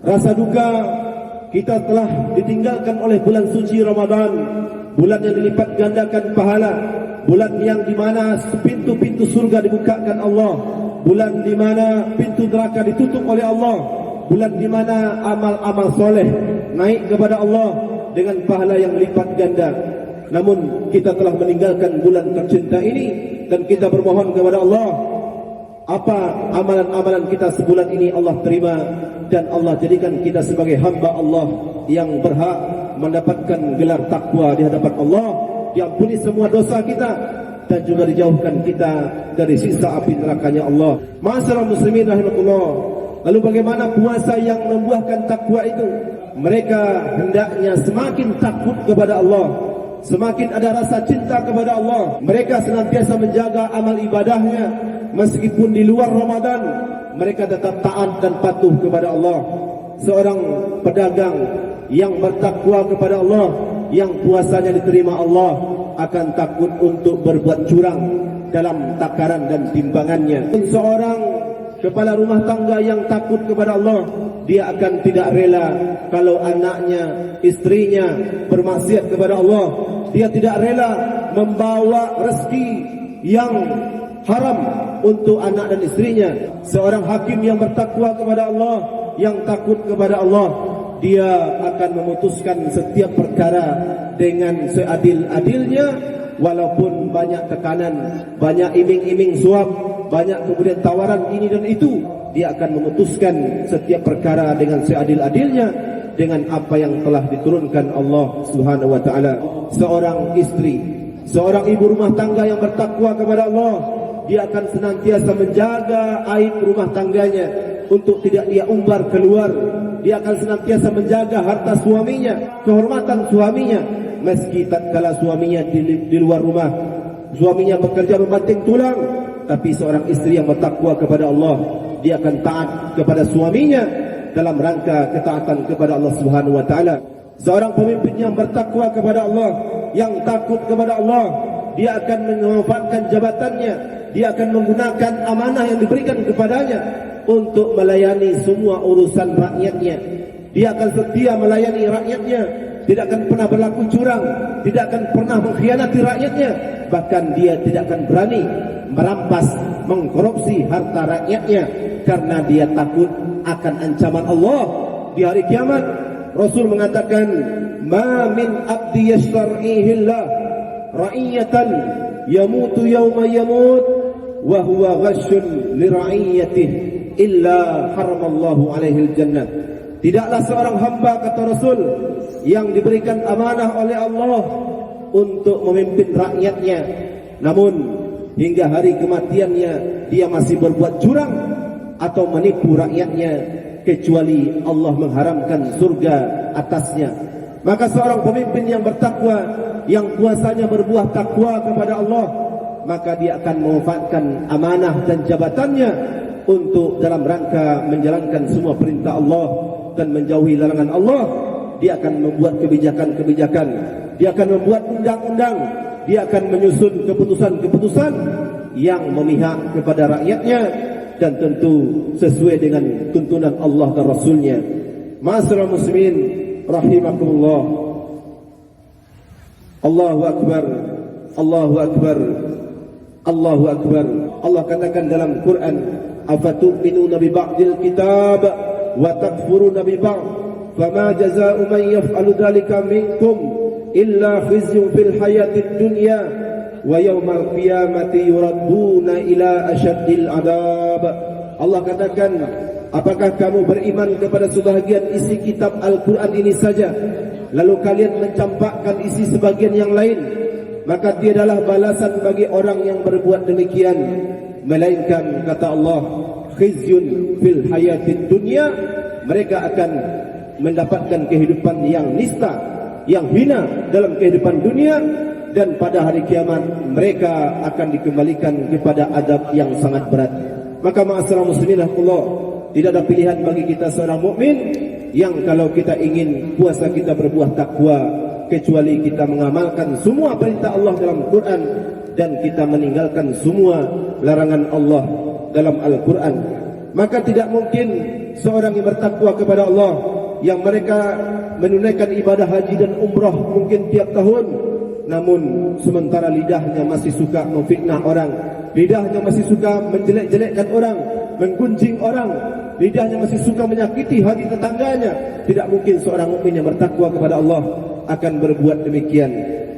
Rasa duka kita telah ditinggalkan oleh bulan suci Ramadan, bulan yang dilipat gandakan pahala, bulan yang di mana pintu-pintu surga dibukakan Allah, bulan di mana pintu neraka ditutup oleh Allah, bulan di mana amal-amal soleh naik kepada Allah dengan pahala yang lipat ganda. Namun kita telah meninggalkan bulan tercinta ini, dan kita bermohon kepada Allah, apa amalan-amalan kita sebulan ini Allah terima, dan Allah jadikan kita sebagai hamba Allah yang berhak mendapatkan gelar takwa di hadapan Allah, diampuni semua dosa kita, dan juga dijauhkan kita dari siksa api nerakanya Allah. Ma'asyiral muslimin rahimakumullah. Lalu bagaimana puasa yang membuahkan takwa itu? Mereka hendaknya semakin takut kepada Allah, semakin ada rasa cinta kepada Allah. Mereka senantiasa menjaga amal ibadahnya, meskipun di luar Ramadan mereka tetap taat dan patuh kepada Allah. Seorang pedagang yang bertakwa kepada Allah, yang puasanya diterima Allah, akan takut untuk berbuat curang dalam takaran dan timbangannya. Seorang kepala rumah tangga yang takut kepada Allah, dia akan tidak rela kalau anaknya, istrinya bermaksiat kepada Allah. Dia tidak rela membawa rezeki yang haram untuk anak dan istrinya. Seorang hakim yang bertakwa kepada Allah, yang takut kepada Allah, dia akan memutuskan setiap perkara dengan seadil-adilnya, walaupun banyak tekanan, banyak iming-iming suap, banyak kemudian tawaran ini dan itu. Dia akan memutuskan setiap perkara dengan seadil-adilnya, dengan apa yang telah diturunkan Allah Subhanahu wa taala. Seorang istri, seorang ibu rumah tangga yang bertakwa kepada Allah, dia akan senantiasa menjaga aib rumah tangganya untuk tidak dia umbar keluar. Dia akan senantiasa menjaga harta suaminya, kehormatan suaminya, meski tatkala suaminya di luar rumah, suaminya bekerja membanting tulang, tapi seorang istri yang bertakwa kepada Allah, dia akan taat kepada suaminya dalam rangka ketaatan kepada Allah Subhanahu wa taala. Seorang pemimpin yang bertakwa kepada Allah, yang takut kepada Allah, dia akan memanfaatkan jabatannya, dia akan menggunakan amanah yang diberikan kepadanya untuk melayani semua urusan rakyatnya. Dia akan setia melayani rakyatnya, tidak akan pernah berlaku curang, tidak akan pernah mengkhianati rakyatnya, bahkan dia tidak akan berani merampas, mengkorupsi harta rakyatnya, karena dia takut akan ancaman Allah di hari kiamat. Rasul mengatakan, "Ma min abdi yastar'ihillah ra'iyatan yamutu yawma yamut wa huwa ghashun li ra'iyatihi illa haramallahu alaihi al-jannah." Tidaklah seorang hamba, kata Rasul, yang diberikan amanah oleh Allah untuk memimpin rakyatnya, namun hingga hari kematiannya dia masih berbuat curang atau menipu rakyatnya, kecuali Allah mengharamkan surga atasnya. Maka seorang pemimpin yang bertakwa, yang puasanya berbuah takwa kepada Allah, maka dia akan memanfaatkan amanah dan jabatannya untuk dalam rangka menjalankan semua perintah Allah dan menjauhi larangan Allah. Dia akan membuat kebijakan-kebijakan, dia akan membuat undang-undang, dia akan menyusun keputusan-keputusan yang memihak kepada rakyatnya, dan tentu sesuai dengan tuntunan Allah dan Rasulnya. Ma'asyiral muslimin rahimakumullah. Allahu akbar, Allahu akbar, Allahu akbar. Allah katakan dalam Quran, "Afatu'minuna bi ba'dil kitab wa takfuruna bi ba'd, fama jazaa'u man yaf'alu dzalika minkum illa khizyun fil hayatid dunya wa yaumal qiyamati yuradduna ila asyaddil adab." Allah katakan, apakah kamu beriman kepada sebahagian isi kitab Al-Quran ini saja, lalu kalian mencampakkan isi sebagian yang lain? Maka tiadalah balasan bagi orang yang berbuat demikian, melainkan, kata Allah, khizyun fil hayatid dunya, mereka akan mendapatkan kehidupan yang nista, yang hina dalam kehidupan dunia, dan pada hari kiamat mereka akan dikembalikan kepada adab yang sangat berat. Maka ma'asyiral muslimin rahimakumullah, tidak ada pilihan bagi kita seorang mukmin yang kalau kita ingin puasa kita berbuah takwa, kecuali kita mengamalkan semua perintah Allah dalam Quran dan kita meninggalkan semua larangan Allah dalam Al-Quran. Maka tidak mungkin seorang yang bertakwa kepada Allah, yang mereka menunaikan ibadah haji dan umrah mungkin tiap tahun, namun sementara lidahnya masih suka memfitnah orang, lidahnya masih suka menjelek-jelekkan orang, menggunjing orang, lidahnya masih suka menyakiti hati tetangganya. Tidak mungkin seorang mukmin yang bertakwa kepada Allah akan berbuat demikian.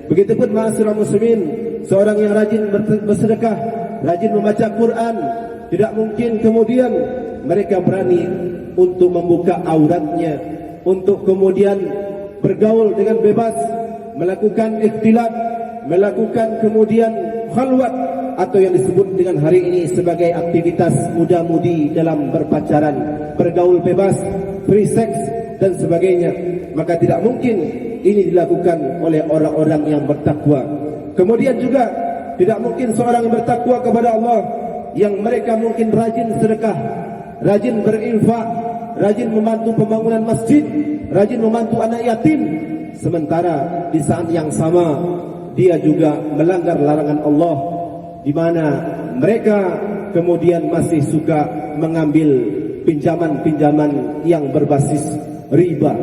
Begitupun ma'asyiral muslimin, seorang yang rajin bersedekah, rajin membaca Quran, tidak mungkin kemudian mereka berani untuk membuka auratnya, untuk kemudian bergaul dengan bebas, melakukan ikhtilat, melakukan kemudian khalwat, atau yang disebut dengan hari ini sebagai aktivitas muda-mudi dalam berpacaran, bergaul bebas, free sex dan sebagainya. Maka tidak mungkin ini dilakukan oleh orang-orang yang bertakwa. Kemudian juga tidak mungkin seorang yang bertakwa kepada Allah, yang mereka mungkin rajin sedekah, rajin berinfak, rajin membantu pembangunan masjid, rajin membantu anak yatim, sementara di saat yang sama dia juga melanggar larangan Allah, di mana mereka kemudian masih suka mengambil pinjaman-pinjaman yang berbasis riba.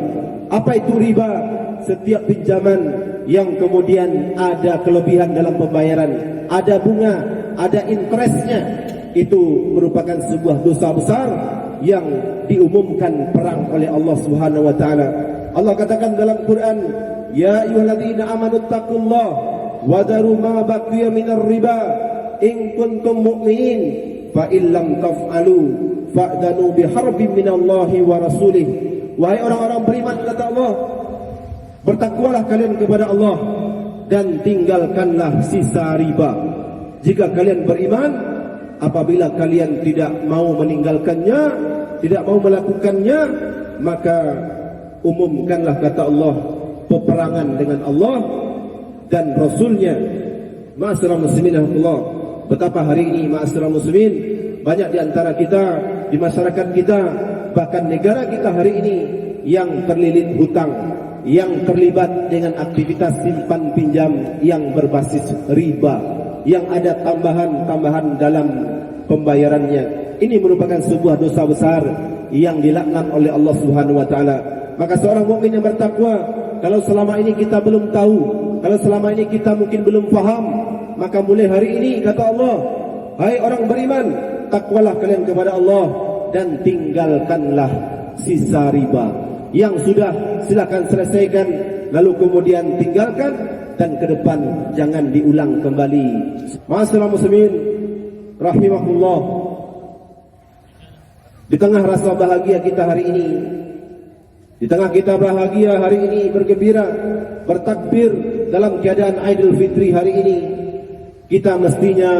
Apa itu riba? Setiap pinjaman yang kemudian ada kelebihan dalam pembayaran, ada bunga, ada interestnya, itu merupakan sebuah dosa besar yang diumumkan perang oleh Allah Subhanahu wa taala. Allah katakan dalam Quran, ya ayyuhalladzina amanu taqullaha wa daru ma baqiya minar riba in kuntum mu'minin fa illam taf'alu fa'danu biharbin minallahi wa rasulih. Wahai orang-orang beriman, kata Allah, bertakwalah kalian kepada Allah dan tinggalkanlah sisa riba. Jika kalian beriman, apabila kalian tidak mau meninggalkannya, tidak mau melakukannya, maka umumkanlah, kata Allah, peperangan dengan Allah dan Rasulnya. Ma'asyiral muslimin, Allah, betapa hari ini ma'asyiral muslimin, banyak di antara kita, di masyarakat kita, bahkan negara kita hari ini yang terlilit hutang, yang terlibat dengan aktivitas simpan pinjam yang berbasis riba, yang ada tambahan-tambahan dalam pembayarannya. Ini merupakan sebuah dosa besar yang dilaknat oleh Allah Subhanahu wa taala. Maka seorang mukmin yang bertakwa, kalau selama ini kita belum tahu, kalau selama ini kita mungkin belum faham, maka mulai hari ini, kata Allah, hai orang beriman, takwalah kalian kepada Allah dan tinggalkanlah sisa riba. Yang sudah silakan selesaikan, lalu kemudian tinggalkan, dan ke depan jangan diulang kembali. Ma'asyiral muslimin rahimahullah, di tengah rasa bahagia kita hari ini, di tengah kita bahagia hari ini, bergembira, bertakbir dalam keadaan Idul Fitri hari ini, kita mestinya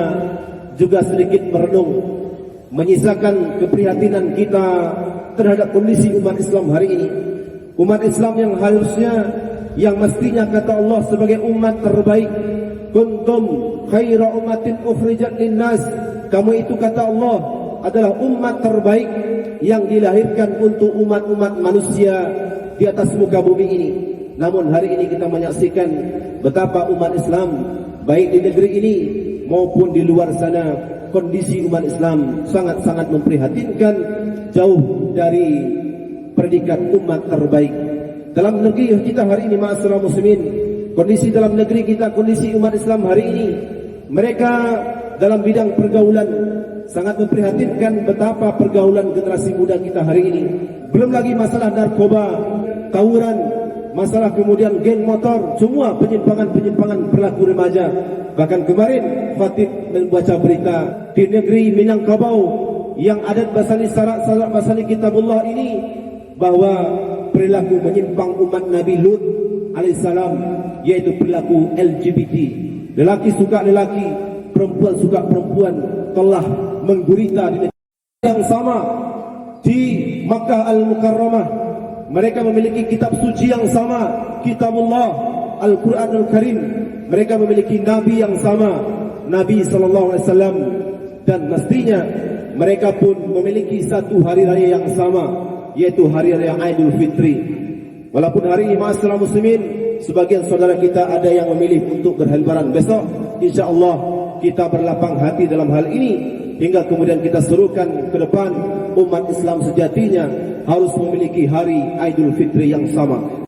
juga sedikit merenung, menyisakan keprihatinan kita terhadap kondisi umat Islam hari ini. Umat Islam yang harusnya, yang mestinya, kata Allah, sebagai umat terbaik, kuntum khaira ummatin ukhrijat linnas, kamu itu, kata Allah, adalah umat terbaik yang dilahirkan untuk umat-umat manusia di atas muka bumi ini. Namun hari ini kita menyaksikan betapa umat Islam, baik di negeri ini maupun di luar sana, kondisi umat Islam sangat-sangat memprihatinkan, jauh dari predikat umat terbaik. Dalam negeri kita hari ini, ma'asyiral muslimin, kondisi dalam negeri kita, kondisi umat Islam hari ini, mereka dalam bidang pergaulan sangat memprihatinkan betapa pergaulan generasi muda kita hari ini. Belum lagi masalah narkoba, tawuran, masalah kemudian geng motor, semua penyimpangan-penyimpangan perilaku remaja. Bahkan kemarin Khatib membaca berita di negeri Minangkabau yang adat basani syarat-syarat basani kitabullah ini, bahwa perilaku menyimpang umat Nabi Lut alaihissalam, yaitu perilaku LGBT, lelaki suka lelaki, perempuan suka perempuan, telah menggurita di negeri yang sama. Di Makkah Al-Mukarramah, mereka memiliki kitab suci yang sama, kitabullah Al-Quranul Karim. Mereka memiliki Nabi yang sama, Nabi SAW, dan mestinya mereka pun memiliki satu hari raya yang sama, yaitu hari raya Idul Fitri. Walaupun hari ini, ma'asyiral muslimin, sebagian saudara kita ada yang memilih untuk berlebaran besok, insyaallah kita berlapang hati dalam hal ini, hingga kemudian kita serukan ke depan umat Islam sejatinya harus memiliki hari Aidil Fitri yang sama.